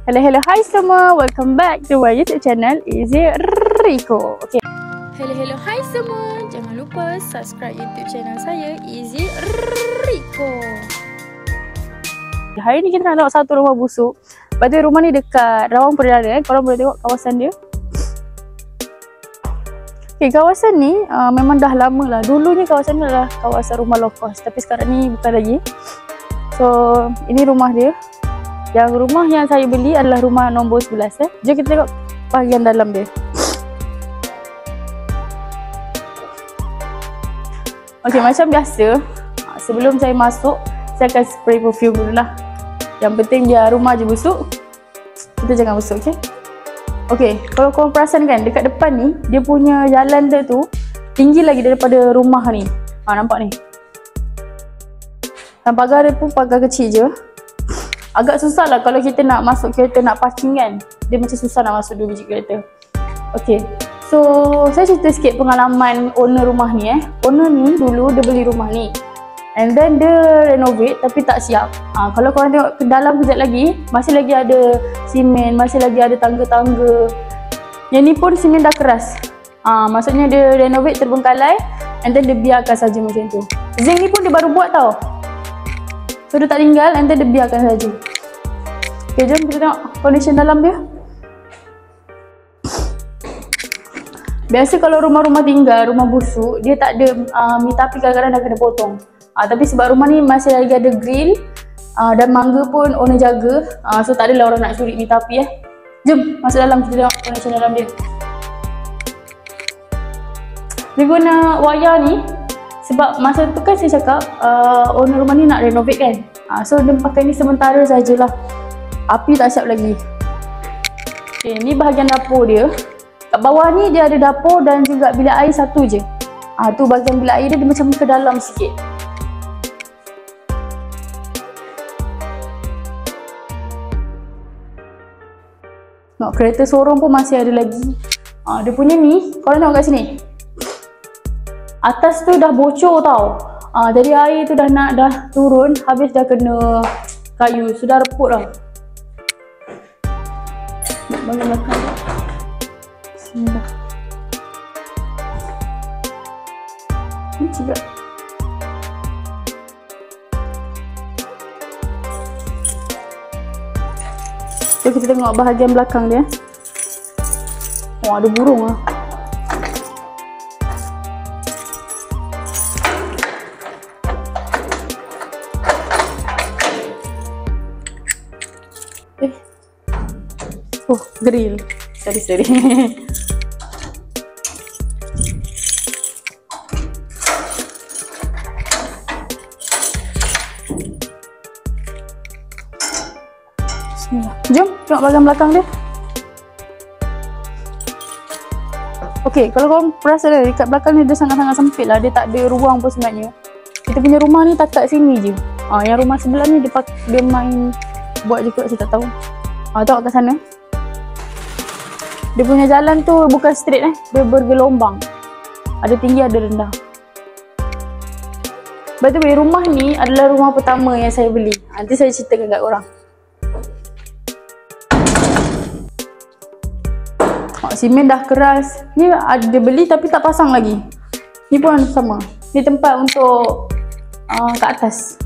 Hello, hai semua. Welcome back to my YouTube channel Easy Rico. Okay. Hello, hai semua. Jangan lupa subscribe YouTube channel saya Easy Rico. Hari ni kita nak tengok satu rumah busuk. Lepas tu rumah ni dekat Rawang Perdana. Korang boleh tengok kawasan dia. Okay, kawasan ni memang dah lama lah. Dulunya kawasan ni adalah kawasan rumah low cost. Tapi sekarang ni bukan lagi. So, ini rumah dia. Yang rumah yang saya beli adalah rumah nombor 11. Jom kita tengok bahagian dalam dia. Okay, macam biasa, sebelum saya masuk, saya akan spray perfume dulu lah. Yang penting dia rumah je busuk, kita jangan busuk, okay? Okay, kalau korang perasan kan, dekat depan ni, dia punya jalan dia tu tinggi lagi daripada rumah ni. Nampak ni? Dan pagar dia pun pagar kecil je. Agak susah lah kalau kita nak masuk kereta, nak parking kan. Dia macam susah nak masuk 2 biji kereta. Okay, so saya cerita sikit pengalaman owner rumah ni. Owner ni dulu dia beli rumah ni, and then dia renovate tapi tak siap. Kalau korang tengok ke dalam kejap lagi, masih lagi ada simen, masih lagi ada tangga-tangga. Yang ni pun simen dah keras. Maksudnya dia renovate terbengkalai, and then dia biarkan saja macam tu. Zinc ni pun dia baru buat tau. So dia tak tinggal, and then dia biarkan saja. Okay, jom kita tengok condition dalam dia. Biasa kalau rumah-rumah tinggal, rumah busuk, dia tak ada mita api, kadang-kadang dah kena potong. Tapi sebab rumah ni masih lagi ada grill, dan mangga pun owner jaga, so tak adalah orang nak curi mita api. Jom masuk dalam, kita tengok condition dalam dia. Dia guna wayar ni sebab masa tu kan saya cakap owner rumah ni nak renovate kan. So dia pakai ni sementara sajalah. Api tak siap lagi. Okay, ni bahagian dapur dia. Kat bawah ni dia ada dapur dan juga bilik air satu je. Tu bahagian bilik air dia macam ke dalam sikit. Nak kereta sorong pun masih ada lagi. Dia punya ni, korang tengok kat sini. Atas tu dah bocor tau. Jadi air tu dah turun, habis dah kena kayu, sudah reput dah. Nak bagi makan. Bismillah. Ni juga. Jom kita tengok bahagian belakang dia. Oh, ada burung lah. Oh, grill. Sorry. Jom tengok bahagian belakang dia. Okay, kalau korang perasan dekat belakang ni dia sangat-sangat sempit lah. Dia tak ada ruang pun sebenarnya. Kita punya rumah ni tak kat sini je. Yang rumah sebelah ni dia main buat je kot, saya tak tahu. Tengok kat sana. Dia punya jalan tu bukan straight dia bergelombang. Ada tinggi, ada rendah. By the way, rumah ni adalah rumah pertama yang saya beli. Nanti saya ceritakan kat korang. Simen dah keras. Ni ada beli tapi tak pasang lagi. Ni pun sama. Ni tempat untuk kat atas.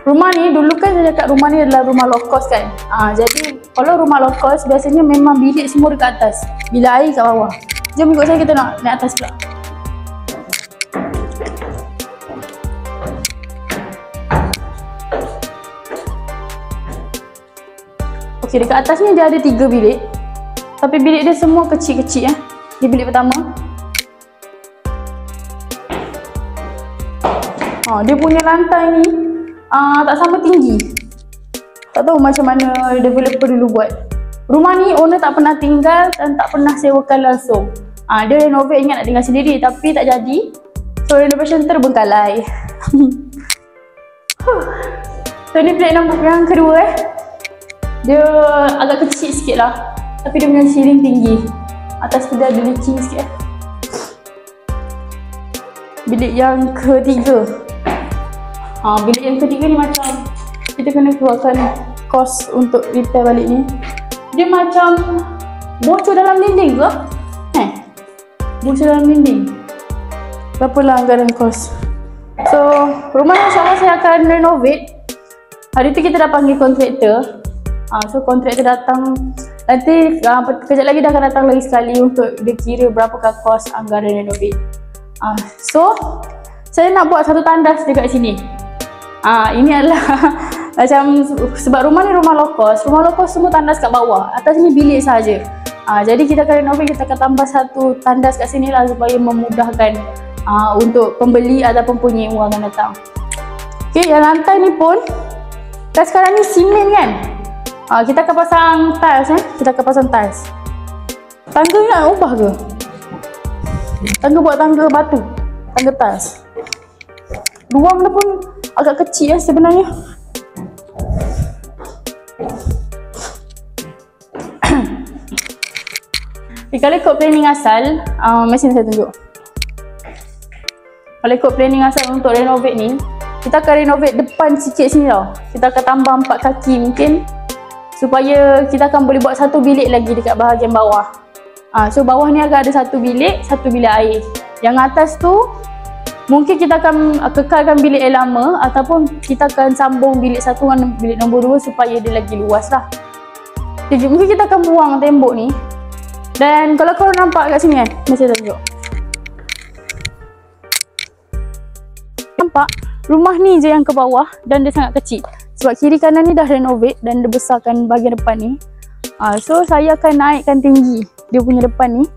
Rumah ni dulu kan saya cakap rumah ni adalah rumah low cost kan. Jadi kalau rumah low cost biasanya memang bilik semua dekat atas, bilik air kat bawah. Jom ikut saya, kita nak naik atas pula. Okey, dekat atas ni dia ada 3 bilik. Tapi bilik dia semua kecil-kecil Di bilik pertama. Dia punya lantai ni tak sama tinggi. Tak tahu macam mana developer dulu buat. Rumah ni owner tak pernah tinggal dan tak pernah sewakan langsung. Dia renovate, ingat nak tinggal sendiri tapi tak jadi. So renovation terbengkalai. So ni bilik nombor yang kedua Dia agak kecil sikit lah, tapi dia punya ceiling tinggi. Atas tu dia ada licin sikit Bilik yang ketiga. Bilik yang ketiga ni macam kita kena keluarkan kos untuk repair balik ni. Dia macam bocor dalam dinding ke? Bocor dalam dinding. Berapa anggaran kos? So, rumah ni insyaAllah saya akan renovate. Hari tu kita dah panggil kontraktor. So, kontraktor datang. Nanti kejap lagi dah akan datang lagi sekali untuk dia kira berapakah kos anggaran renovate. So, saya nak buat satu tandas dekat sini. Ini adalah macam sebab rumah ni rumah low cost. Rumah low cost semua tandas kat bawah. Atas ni bilik saja. Jadi kita akan renovate, kita akan tambah satu tandas kat sini lah supaya memudahkan untuk pembeli ataupun penyewa akan datang. Okay, yang lantai ni pun kan sekarang ni simen kan. Kita akan pasang tiles Kita akan pasang tiles. Tangga ni nak ubah ke? Tangga buat tangga batu, tangga tiles. Ruang dia pun agak kecil sebenarnya. Kalau ikut planning asal, mesin saya tunjuk. Kalau ikut planning asal untuk renovate ni, kita akan renovate depan sikit sini tau. Kita akan tambah 4 kaki mungkin, supaya kita akan boleh buat satu bilik lagi dekat bahagian bawah. So bawah ni akan ada satu bilik air. Yang atas tu mungkin kita akan kekalkan bilik air lama, ataupun kita akan sambung bilik satu dengan bilik nombor 2 supaya dia lagi luas lah. Mungkin kita akan buang tembok ni. Dan kalau korang nampak kat sini kan, saya tunjuk. Nampak? Rumah ni je yang ke bawah dan dia sangat kecil. Sebab kiri kanan ni dah renovate dan dia besarkan bahagian depan ni. So saya akan naikkan tinggi dia punya depan ni.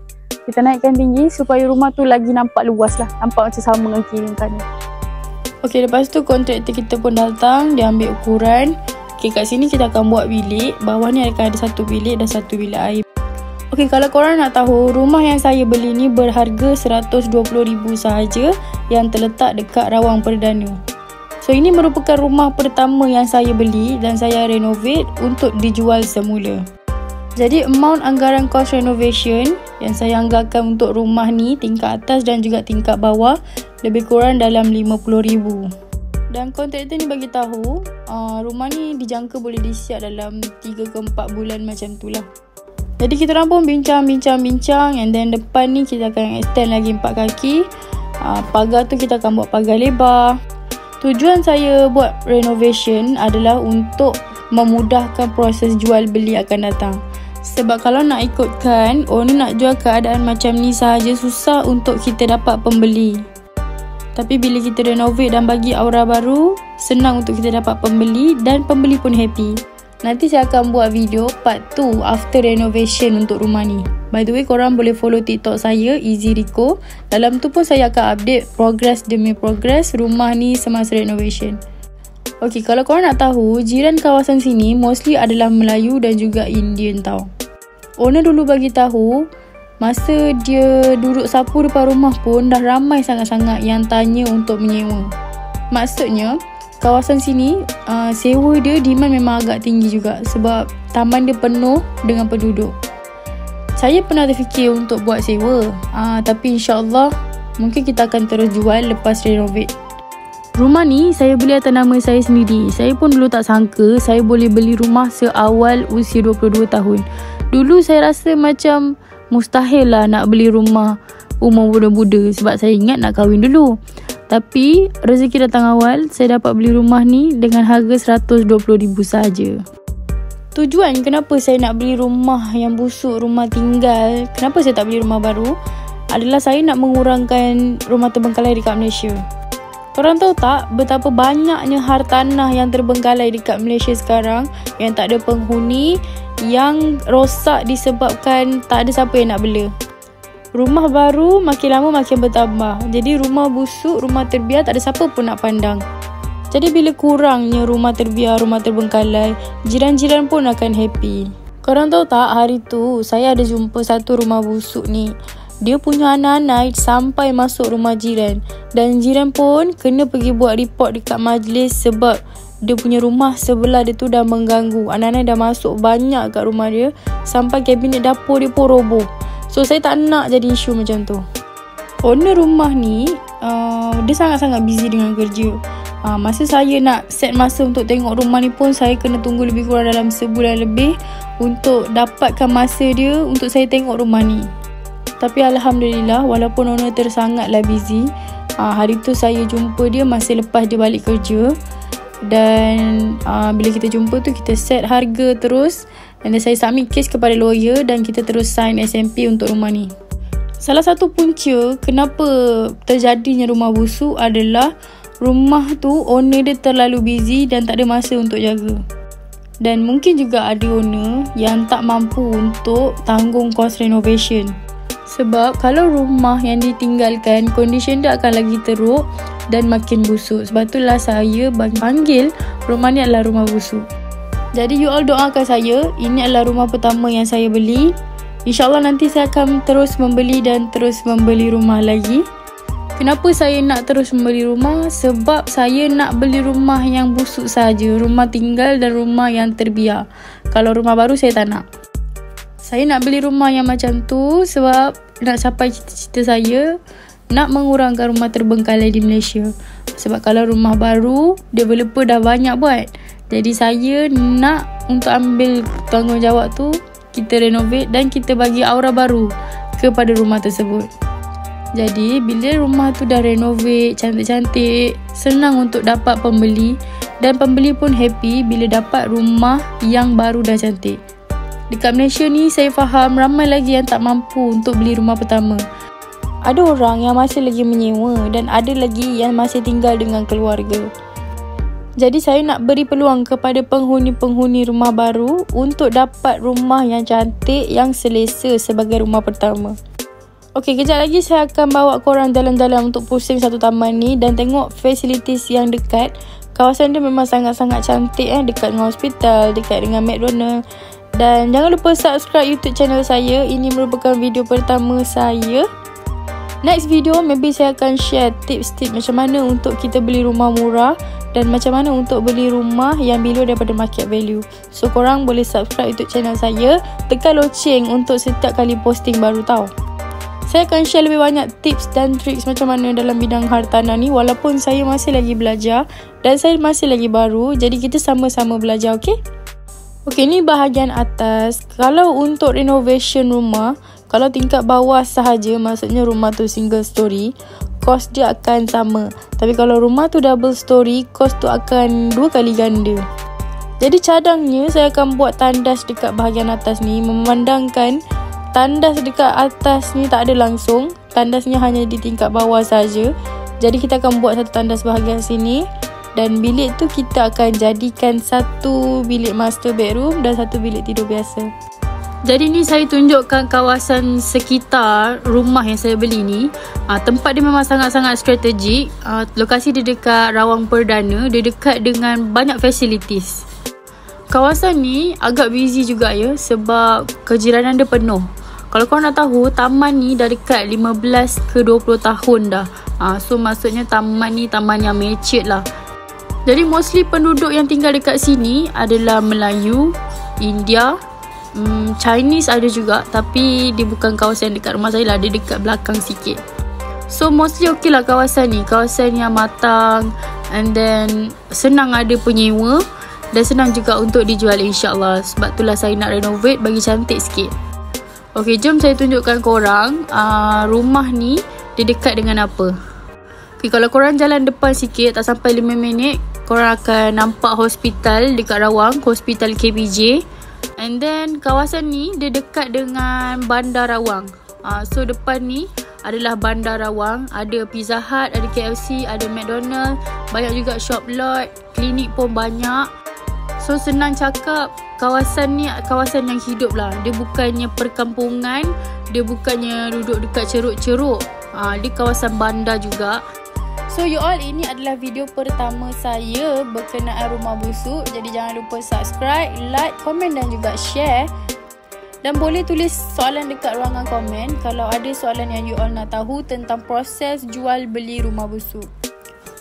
Kita naikkan tinggi supaya rumah tu lagi nampak luas lah. Nampak macam sama dengan kiri kanan. Okay, lepas tu kontraktor kita pun datang. Dia ambil ukuran. Okay, kat sini kita akan buat bilik. Bawah ni akan ada satu bilik dan satu bilik air. Okay, kalau korang nak tahu, rumah yang saya beli ni berharga RM120,000 sahaja yang terletak dekat Rawang Perdana. So, ini merupakan rumah pertama yang saya beli dan saya renovate untuk dijual semula. Jadi, amount anggaran kos renovation yang saya anggarkan untuk rumah ni, tingkat atas dan juga tingkat bawah, lebih kurang dalam RM50,000. Dan kontraktor ni bagi tahu, rumah ni dijangka boleh disiap dalam 3 ke 4 bulan macam tu lah. Jadi kita orang pun bincang and then depan ni kita akan extend lagi 4 kaki. Pagar tu kita akan buat pagar lebar. Tujuan saya buat renovation adalah untuk memudahkan proses jual beli akan datang. Sebab kalau nak ikutkan, owner nak jual keadaan macam ni sahaja susah untuk kita dapat pembeli. Tapi bila kita renovate dan bagi aura baru, senang untuk kita dapat pembeli dan pembeli pun happy. Nanti saya akan buat video part 2 after renovation untuk rumah ni. By the way, korang boleh follow TikTok saya, Easy Rico. Dalam tu pun saya akan update progress demi progress rumah ni semasa renovation. Okay, kalau korang nak tahu, jiran kawasan sini mostly adalah Melayu dan juga Indian tau. Owner dulu bagi tahu, masa dia duduk sapu depan rumah pun dah ramai sangat-sangat yang tanya untuk menyewa. Maksudnya, kawasan sini sewa dia demand memang agak tinggi juga sebab taman dia penuh dengan penduduk. Saya pernah terfikir untuk buat sewa, tapi insyaAllah mungkin kita akan terus jual lepas renovate. Rumah ni saya beli atas nama saya sendiri. Saya pun dulu tak sangka saya boleh beli rumah seawal usia 22 tahun. Dulu saya rasa macam mustahil lah nak beli rumah umur muda-muda sebab saya ingat nak kahwin dulu. Tapi rezeki datang awal, saya dapat beli rumah ni dengan harga RM120,000 sahaja. Tujuan kenapa saya nak beli rumah yang busuk, rumah tinggal, kenapa saya tak beli rumah baru, adalah saya nak mengurangkan rumah terbengkalai dekat Malaysia. Korang tahu tak betapa banyaknya hartanah yang terbengkalai dekat Malaysia sekarang yang tak ada penghuni, yang rosak disebabkan tak ada siapa yang nak bela. Rumah baru makin lama makin bertambah. Jadi rumah busuk, rumah terbiar tak ada siapa pun nak pandang. Jadi bila kurangnya rumah terbiar, rumah terbengkalai, jiran-jiran pun akan happy. Korang tahu tak, hari tu saya ada jumpa satu rumah busuk ni. Dia punya anak-anak sampai masuk rumah jiran. Dan jiran pun kena pergi buat report dekat majlis sebab dia punya rumah sebelah dia tu dah mengganggu. Anak-anak dah masuk banyak kat rumah dia sampai kabinet dapur dia pun roboh. So, saya tak nak jadi isu macam tu. Owner rumah ni, dia sangat-sangat busy dengan kerja. Masa saya nak set masa untuk tengok rumah ni pun saya kena tunggu lebih kurang dalam sebulan lebih untuk dapatkan masa dia untuk saya tengok rumah ni. Tapi Alhamdulillah, walaupun owner sangatlah busy, hari tu saya jumpa dia masa lepas dia balik kerja. Dan bila kita jumpa tu, kita set harga terus, dan saya submit case kepada lawyer dan kita terus sign SMP untuk rumah ni. Salah satu punca kenapa terjadinya rumah busuk adalah rumah tu owner dia terlalu busy dan tak ada masa untuk jaga. Dan mungkin juga ada owner yang tak mampu untuk tanggung kos renovation. Sebab kalau rumah yang ditinggalkan, condition dia akan lagi teruk dan makin busuk. Sebab itulah saya panggil rumah ni adalah rumah busuk. Jadi you all doakan saya, ini adalah rumah pertama yang saya beli. InsyaAllah nanti saya akan terus membeli dan terus membeli rumah lagi. Kenapa saya nak terus membeli rumah? Sebab saya nak beli rumah yang busuk saja, rumah tinggal dan rumah yang terbiar. Kalau rumah baru saya tak nak. Saya nak beli rumah yang macam tu sebab nak capai cita-cita saya, nak mengurangkan rumah terbengkalai di Malaysia. Sebab kalau rumah baru, developer dah banyak buat. Jadi saya nak untuk ambil tanggungjawab tu, kita renovate dan kita bagi aura baru kepada rumah tersebut. Jadi bila rumah tu dah renovate cantik-cantik, senang untuk dapat pembeli, dan pembeli pun happy bila dapat rumah yang baru dah cantik. Dekat Malaysia ni saya faham ramai lagi yang tak mampu untuk beli rumah pertama. Ada orang yang masih lagi menyewa dan ada lagi yang masih tinggal dengan keluarga. Jadi saya nak beri peluang kepada penghuni-penghuni rumah baru untuk dapat rumah yang cantik, yang selesa sebagai rumah pertama. Okey, kejap lagi saya akan bawa korang jalan-jalan untuk pusing satu taman ni dan tengok facilities yang dekat. Kawasan dia memang sangat-sangat cantik, dekat dengan hospital, dekat dengan McDonald. Dan jangan lupa subscribe YouTube channel saya. Ini merupakan video pertama saya. Next video maybe saya akan share tips-tips macam mana untuk kita beli rumah murah dan macam mana untuk beli rumah yang below daripada market value. So korang boleh subscribe YouTube channel saya, tekan loceng untuk setiap kali posting baru tau. Saya akan share lebih banyak tips dan tricks macam mana dalam bidang hartanah ni, walaupun saya masih lagi belajar dan saya masih lagi baru. Jadi kita sama-sama belajar, okey? Okey, ni bahagian atas. Kalau untuk renovation rumah, kalau tingkat bawah sahaja, maksudnya rumah tu single story, kos dia akan sama. Tapi kalau rumah tu double story, kos tu akan 2 kali ganda. Jadi cadangnya saya akan buat tandas dekat bahagian atas ni, memandangkan tandas dekat atas ni tak ada langsung. Tandasnya hanya di tingkat bawah saja. Jadi kita akan buat satu tandas bahagian sini. Dan bilik tu kita akan jadikan satu bilik master bedroom dan satu bilik tidur biasa. Jadi ni saya tunjukkan kawasan sekitar rumah yang saya beli ni. Tempat dia memang sangat-sangat strategik. Lokasi dia dekat Rawang Perdana. Dia dekat dengan banyak facilities. Kawasan ni agak busy juga ya, sebab kejiranan dia penuh. Kalau korang nak tahu, taman ni dah dekat 15 ke 20 tahun dah. So maksudnya taman ni taman yang mature lah. Jadi mostly penduduk yang tinggal dekat sini adalah Melayu, India, Chinese ada juga, tapi dia bukan kawasan dekat rumah saya lah, dia dekat belakang sikit. So mostly okey lah kawasan ni, kawasan yang matang, and then senang ada penyewa dan senang juga untuk dijual insyaAllah. Sebab itulah saya nak renovate bagi cantik sikit. Okey, jom saya tunjukkan korang rumah ni dia dekat dengan apa. Okey, kalau korang jalan depan sikit, tak sampai 5 minit, korang akan nampak hospital dekat Rawang, hospital KPJ. And then kawasan ni dia dekat dengan Bandar Rawang. So depan ni adalah Bandar Rawang. Ada Pizza Hut, ada KFC, ada McDonald, banyak juga shop lot, klinik pun banyak. So senang cakap, kawasan ni kawasan yang hidup lah. Dia bukannya perkampungan, dia bukannya duduk dekat ceruk-ceruk. Dia kawasan bandar juga. So you all, ini adalah video pertama saya berkenaan rumah busuk. Jadi jangan lupa subscribe, like, komen dan juga share. Dan boleh tulis soalan dekat ruangan komen kalau ada soalan yang you all nak tahu tentang proses jual beli rumah busuk.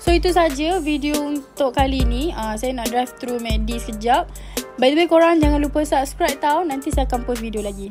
So itu saja video untuk kali ni. Saya nak drive through MACD sekejap. By the way, korang jangan lupa subscribe tau. Nanti saya akan post video lagi.